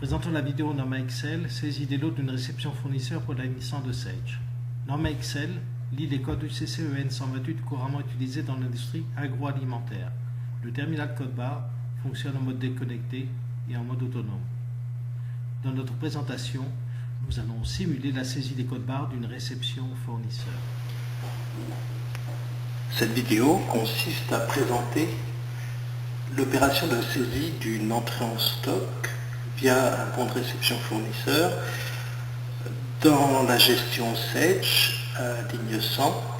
Présentons la vidéo Norma Excel, saisie des lots d'une réception fournisseur pour la licence de Sage. Norma Excel lit les codes UCC EN 128 couramment utilisés dans l'industrie agroalimentaire. Le terminal code barre fonctionne en mode déconnecté et en mode autonome. Dans notre présentation, nous allons simuler la saisie des codes barres d'une réception fournisseur. Cette vidéo consiste à présenter l'opération de saisie d'une entrée en stock via un compte de réception fournisseur dans la gestion Sage, ligne 100,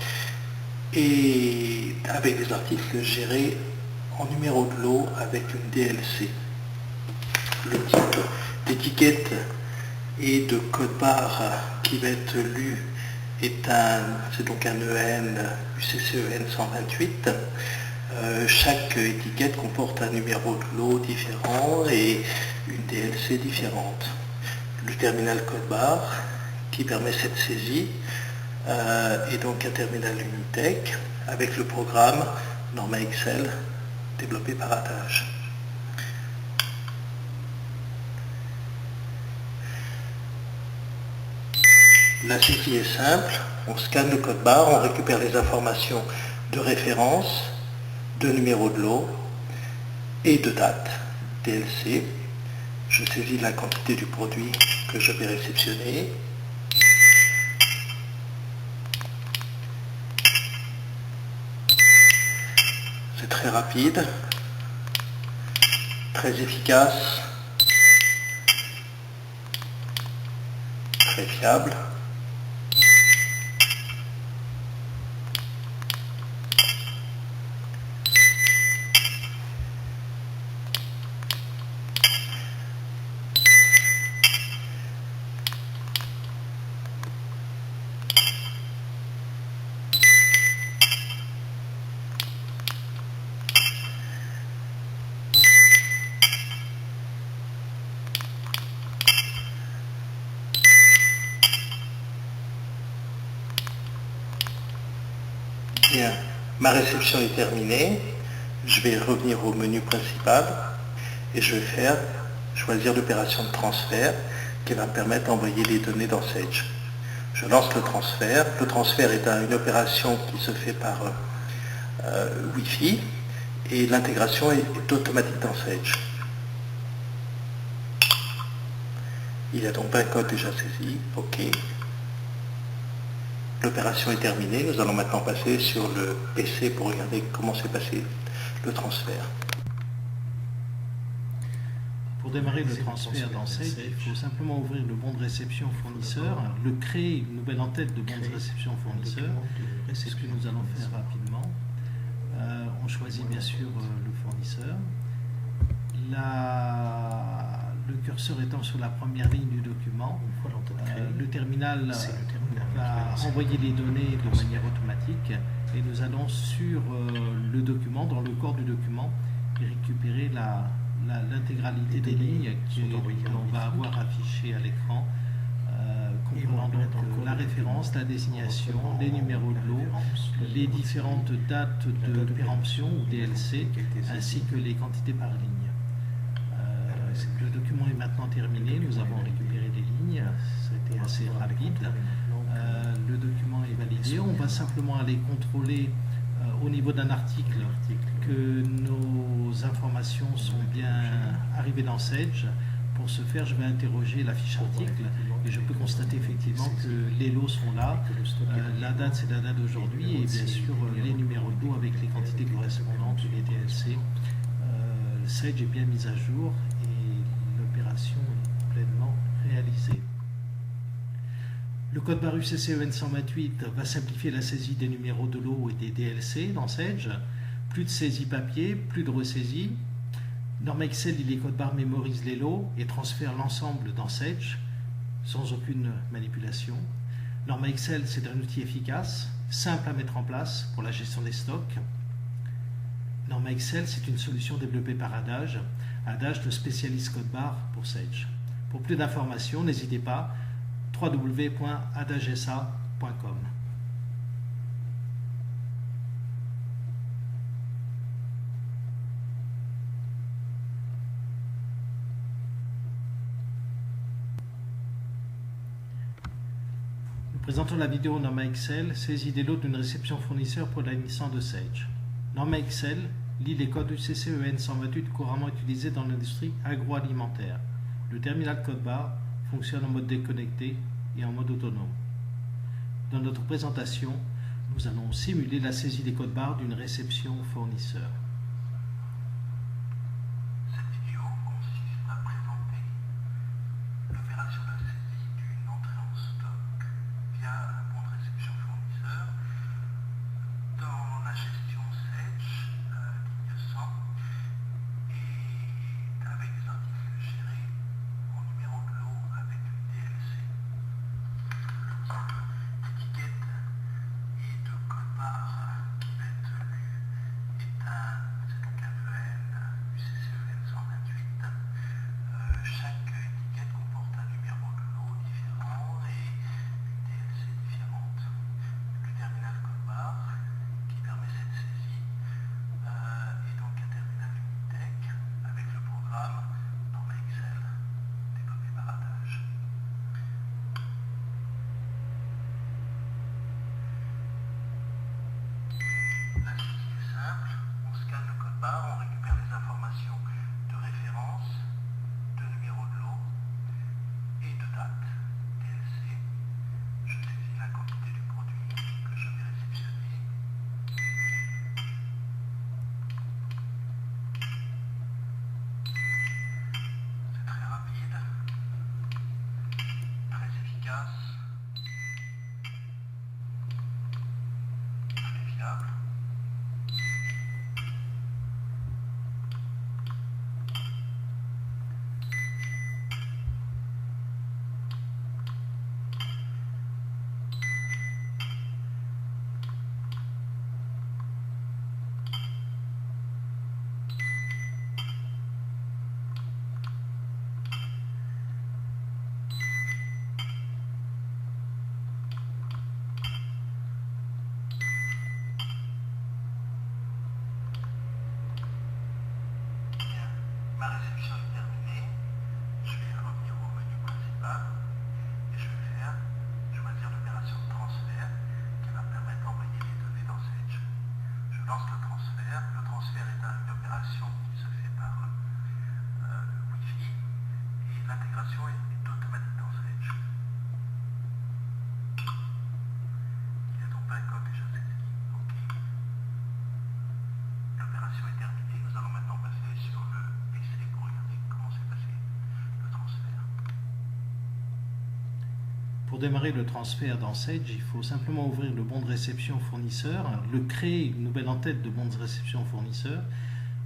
et avec des articles gérés en numéro de lot avec une DLC. Le type d'étiquette et de code barre qui va être lu c'est donc un EN UCC EN 128. Chaque étiquette comporte un numéro de lot différent et une DLC différente. Le terminal code barre qui permet cette saisie est donc un terminal Unitech avec le programme Norma Excel développé par Adage. La saisie est simple, on scanne le code barre, on récupère les informations de référence, de numéro de lot et de date, DLC. Je saisis la quantité du produit que je vais réceptionner. C'est très rapide, très efficace, très fiable. Bien, ma réception est terminée. Je vais revenir au menu principal et je vais choisir l'opération de transfert qui va me permettre d'envoyer les données dans Sage. Je lance le transfert. Le transfert est une opération qui se fait par Wi-Fi et l'intégration est automatique dans Sage. Il y a donc 20 codes déjà saisis. OK. L'opération est terminée, nous allons maintenant passer sur le PC pour regarder comment s'est passé le transfert. Pour démarrer le transfert dans Sage, il faut simplement ouvrir le bon de réception fournisseur, le créer une nouvelle en-tête de bon de réception fournisseur. C'est ce que nous allons faire rapidement. On choisit bien sûr le fournisseur. Le curseur étant sur la première ligne du document, le terminal va envoyer les données de manière automatique et nous allons sur le document, dans le corps du document, récupérer l'intégralité des lignes qu'on va avoir affichées à l'écran, comprenant donc la référence, la désignation, les numéros de lot, les différentes dates de péremption ou DLC, ainsi que les quantités par ligne. Le document est maintenant terminé, nous avons récupéré des lignes, c'était assez rapide. Le document est validé, on va simplement aller contrôler au niveau d'un article que nos informations sont bien arrivées dans Sage. Pour ce faire, je vais interroger la fiche article et je peux constater effectivement que les lots sont là, la date c'est la date d'aujourd'hui et bien sûr les numéros de lot avec les quantités correspondantes et les DLC. Sage est bien mise à jour et l'opération est pleinement réalisée. Le code barre UCC EN 128 va simplifier la saisie des numéros de lot et des DLC dans Sage. Plus de saisie papier, plus de ressaisie. Norma Excel lit les codes barres, mémorise les lots et transfère l'ensemble dans Sage sans aucune manipulation. Norma Excel, c'est un outil efficace, simple à mettre en place pour la gestion des stocks. Norma Excel, c'est une solution développée par Adage. Adage, le spécialiste code barre pour Sage. Pour plus d'informations, n'hésitez pas, www.adagesa.com. Présentons la vidéo Norma Excel, saisie des lots d'une réception fournisseur pour la licence de Sage. Norma Excel lit les codes UCC EN 128 couramment utilisés dans l'industrie agroalimentaire. Le terminal code barre fonctionne en mode déconnecté et en mode autonome. Dans notre présentation, nous allons simuler la saisie des codes barres d'une réception fournisseur. Cette vidéo consiste à présenter l'opération de saisie d'une entrée en stock via un bon de réception fournisseur dans la gestion Sage, ligne 100, et avec des articles gérés en numéro de lot avec une DLC. L'étiquette et de code barre qui va être lu est donc un EN UCCEN 128. Chaque étiquette comporte un numéro de lot différent et une DLC différente. Le terminal code barre qui permet cette saisie est donc un terminal Unitech avec le programme Norma Excel développé par Adage. La saisie est simple, on scanne le code barre, on récupère les informations de référence, de numéro de lot et de date, DLC. Je saisis la quantité du produit que je vais réceptionner. C'est très rapide, très efficace, très fiable. Ma réception est terminée, je vais revenir au menu principal et je vais choisir l'opération de transfert qui va me permettre d'envoyer les données dans Sage. Je lance le transfert est une opération qui se fait par le Wi-Fi et l'intégration est automatique dans Sage. Il n'y a donc pas un code déjà saisi. OK. L'opération est terminée, nous allons maintenant passer sur le PC pour regarder comment s'est passé le transfert. Pour démarrer le transfert dans Sage, il faut simplement ouvrir le bon de réception fournisseur, le créer une nouvelle entête de bon de réception fournisseur,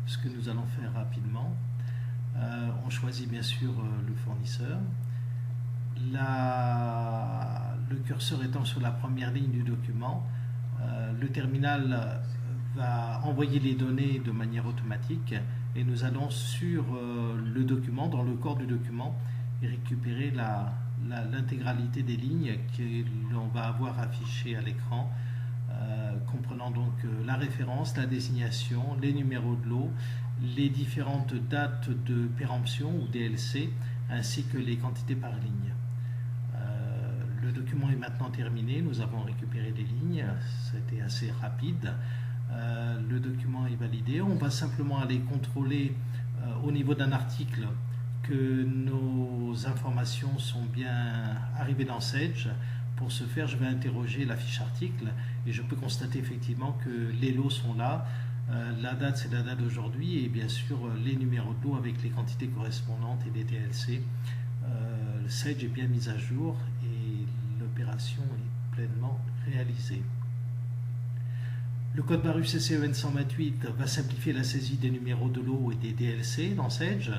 ce que nous allons faire rapidement. On choisit bien sûr le fournisseur. Le curseur étant sur la première ligne du document, le terminal va envoyer les données de manière automatique et nous allons sur le document, dans le corps du document, et récupérer l'intégralité des lignes que l'on va avoir affichées à l'écran, comprenant donc la référence, la désignation, les numéros de lot, les différentes dates de péremption ou DLC, ainsi que les quantités par ligne. Le document est maintenant terminé, nous avons récupéré les lignes, c'était assez rapide. Le document est validé, on va simplement aller contrôler au niveau d'un article que nos informations sont bien arrivées dans Sage. Pour ce faire, je vais interroger la fiche article et je peux constater effectivement que les lots sont là. La date, c'est la date d'aujourd'hui et bien sûr les numéros de lot avec les quantités correspondantes et les DLC. Sage est bien mise à jour et l'opération est pleinement réalisée. Le code barre UCC-EN 128 va simplifier la saisie des numéros de lot et des DLC dans Sage.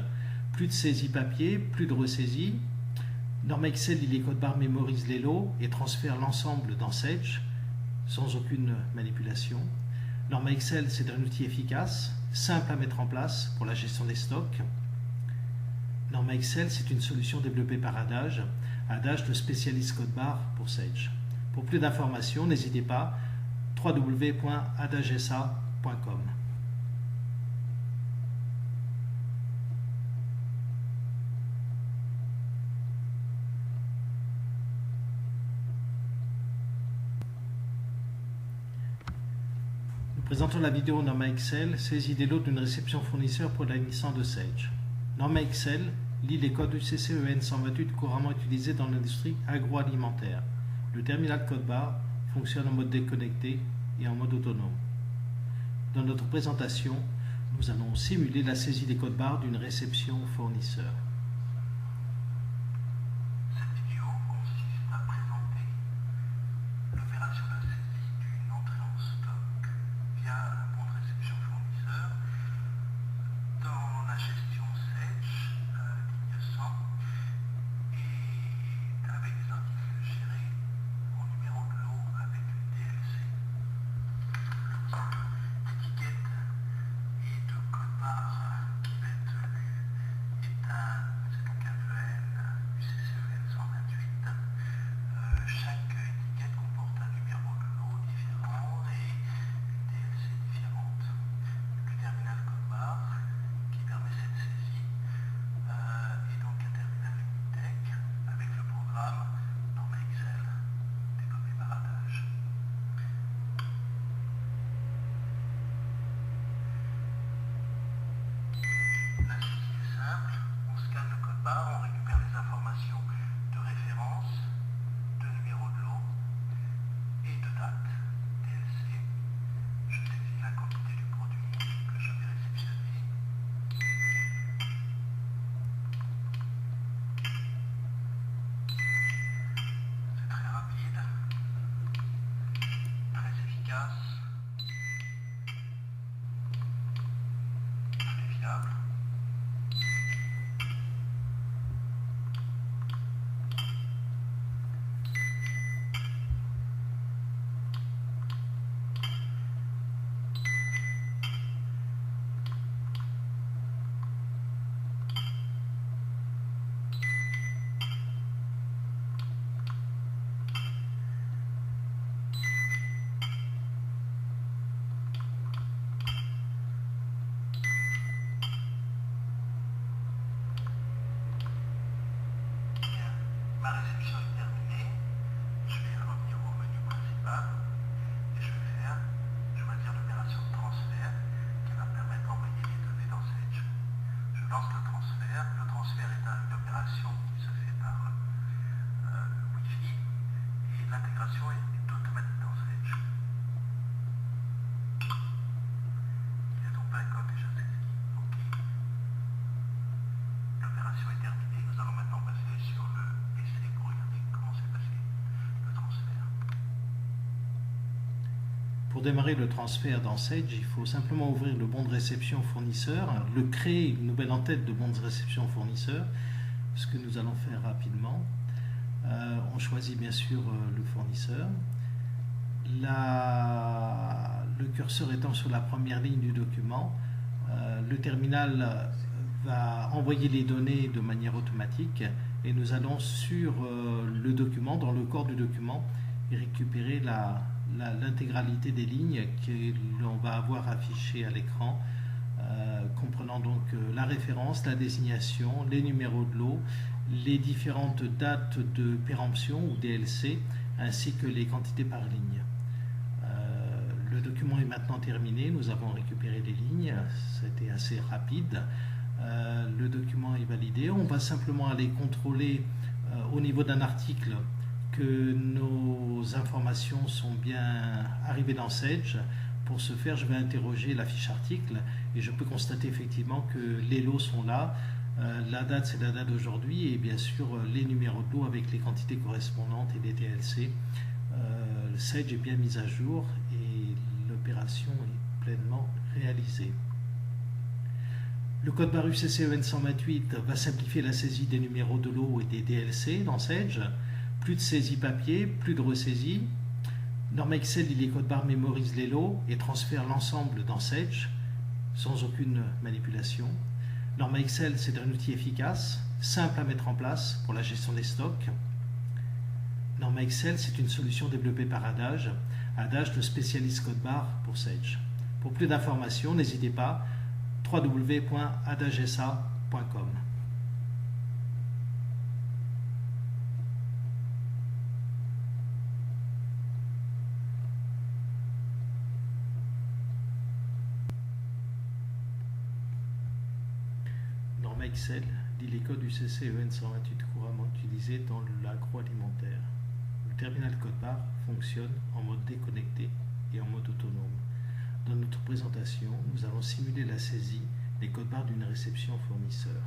Plus de saisie papier, plus de ressaisie. Norma Excel lit les codes barres, mémorise les lots et transfère l'ensemble dans Sage sans aucune manipulation. Norma Excel, c'est un outil efficace, simple à mettre en place pour la gestion des stocks. Norma Excel, c'est une solution développée par Adage. Adage, le spécialiste code barre pour Sage. Pour plus d'informations, n'hésitez pas, www.adagesa.com. Présentons la vidéo Norma Excel, saisie des lots d'une réception fournisseur pour la licence de Sage. Norma Excel lit les codes UCC EN 128 couramment utilisés dans l'industrie agroalimentaire. Le terminal code barre fonctionne en mode déconnecté et en mode autonome. Dans notre présentation, nous allons simuler la saisie des codes barres d'une réception fournisseur. Cette vidéo consiste à présenter l'opération de saisie d'une entrée en stock via un bon de réception fournisseur dans la gestion Sage, ligne 100, et avec des articles gérés en numéro de lot avec une DLC. L'étiquette et de code barre qui va être lu c'est donc un VN UCCEN 128. Chaque étiquette comporte un numéro de lot différent et une DLC différente. Le terminal code barre qui permet cette saisie est donc un terminal Unitech avec le programme Norma Excel développé par Adage. La saisie est simple, on scanne le code barre, on récupère les informations de référence, de numéro de lot et de date. DLC, je saisis la quantité du produit que je vais réceptionner. C'est très rapide, très efficace, très fiable. Ma réception est terminée, je vais revenir au menu principal et je vais choisir l'opération de transfert qui va me permettre d'envoyer les données dans Sage. Je lance le transfert est une opération qui se fait par le Wi-Fi et l'intégration est automatique dans Sage. Il n'y a donc pas un code déjà saisi. OK. L'opération est terminée, nous allons maintenant passer sur le PC pour regarder comment s'est passé le transfert. Pour démarrer le transfert dans Sage, il faut simplement ouvrir le bon de réception fournisseur, le créer une nouvelle en-tête de bon de réception fournisseur, ce que nous allons faire rapidement. On choisit bien sûr le fournisseur. Le curseur étant sur la première ligne du document, le terminal va envoyer les données de manière automatique et nous allons sur le document, dans le corps du document, et récupérer l'intégralité des lignes que l'on va avoir affichées à l'écran, comprenant donc la référence, la désignation, les numéros de lot, les différentes dates de péremption ou DLC, ainsi que les quantités par ligne. Le document est maintenant terminé, nous avons récupéré les lignes, c'était assez rapide. Le document est validé, on va simplement aller contrôler au niveau d'un article que nos informations sont bien arrivées dans Sage. Pour ce faire, je vais interroger la fiche article et je peux constater effectivement que les lots sont là. La date, c'est la date d'aujourd'hui et bien sûr les numéros de lot avec les quantités correspondantes et les DLC. Sage est bien mise à jour et l'opération est pleinement réalisée. Le code barre UCC-EN 128 va simplifier la saisie des numéros de lot et des DLC dans Sage. Plus de saisie papier, plus de ressaisie. Norma Excel lit les codes barres, mémorise les lots et transfère l'ensemble dans Sage sans aucune manipulation. Norma Excel, c'est un outil efficace, simple à mettre en place pour la gestion des stocks. Norma Excel, c'est une solution développée par Adage. Adage, le spécialiste code barre pour Sage. Pour plus d'informations, n'hésitez pas, www.adagesa.com. Excel lit les codes UCC EN 128 couramment utilisés dans l'agroalimentaire. Le terminal code-barre fonctionne en mode déconnecté et en mode autonome. Dans notre présentation, nous allons simuler la saisie des codes-barres d'une réception fournisseur.